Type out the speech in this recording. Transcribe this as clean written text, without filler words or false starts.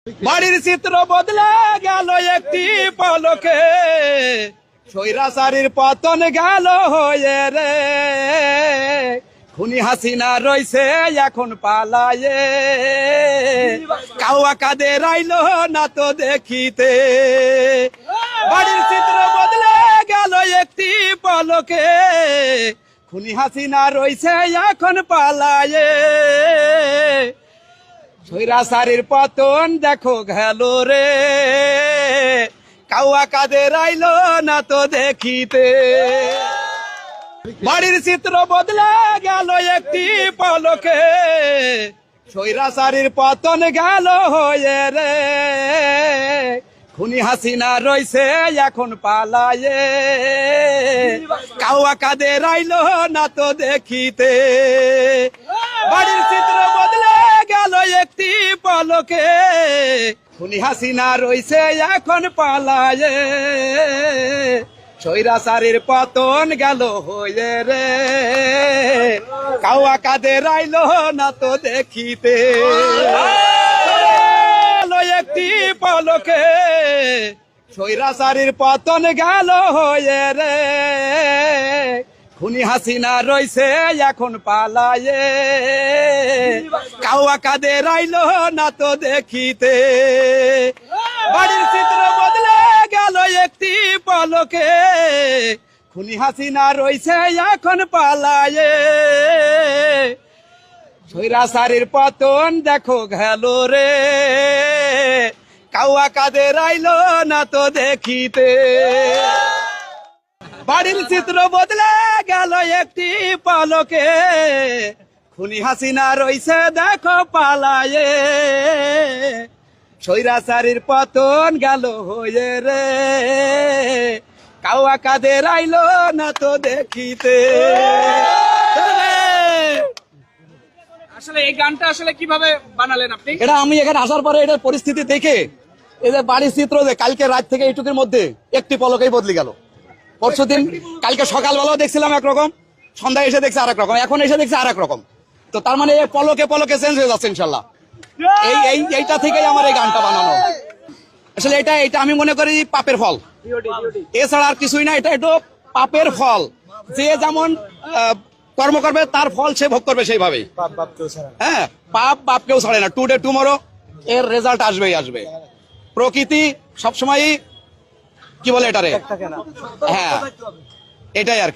বাড়ির চিত্র বদলে গেল একটি পলকে, স্বৈরাচারীর পতন গেল হয়ে রে। খুনি হাসিনা রইছে এখন পালায়ে, কাউয়া কাদের আইলো না তো দেখিতে। বাড়ির চিত্র বদলে গেল একটি পলকে, খুনি হাসিনা রইছে এখন পালায়ে। স্বৈরাচারীর পতন দেখো গেল রে, কাউয়া কাদের আইলো না তো দেখিতে। বাড়ির চিত্র বদলে গেল একটি পলকে, স্বৈরাচারীর পতন গেল হয়ে রে। খুনি হাসিনা রইছে এখন পালায়ে, কাউয়া কাদের আইলো না তো দেখিতে। বাড়ির চিত্র বদলে গেল একটি পলকে, খুনি হাসিনা রইছে এখন পালায়ে। স্বৈরাচারীর পতন গেল হয়ে রে, কাউয়া কাদের আইলো না তো দেখিতে। একটি পলকে, স্বৈরাচারীর পতন গেল হয়ে রে। খুনি হাসিনা রইছে এখন পালায়ে, কাউয়া কাদের আইলো না তো দেখিতে। বাড়ির চিত্র বদলে গেল একটি পলকে, খুনি হাসিনা রইছে এখন পালায়ে। স্বৈরাচারীর পতন দেখো গেল রে, কাউয়া কাদের আইলো না তো দেখিতে। বাড়ির চিত্র বদলে গেল একটি পলকে, খুনি হাসিনা রইছে দেখো পালায়ে। স্বৈরাচারীর পতন গেল হয়ে রে, কাউয়া কাদের আইলো না তো দেখিতে। আসলে এই গানটা আসলে কিভাবে বানালেন আপনি? এটা আমি এখানে আসার পরে এটার পরিস্থিতি দেখে, এই যে বাড়ির চিত্র যে কালকে রাত থেকে এইটুকুর মধ্যে একটি পলকেই বদলে গেল। পরশুদিন কালকে সকালবেলাও দেখছিলাম একরকম, সন্ধ্যায় এসে দেখছি আরেক রকম, এখন এসে দেখছি আরেক রকম। তো তার মানে পলকে পলকে চেঞ্জ হয়ে যাচ্ছে ইনশাল্লাহ। এইটা থেকেই আমার এই গানটা বানানো। আসলে এটা আমি মনে করি পাপের ফল, এছাড়া আর কিছুই না। এটা একটু পাপের ফল, যে যেমন কর্ম করবে তার ফল সে ভোগ করবে সেইভাবেই। হ্যাঁ, পাপ বাপকেও ছাড়ে না। টুডে টুমরো এর রেজাল্ট আসবেই আসবে। প্রকৃতি সবসময়ই কি বলে এটারে, হ্যাঁ এটাই আর কি।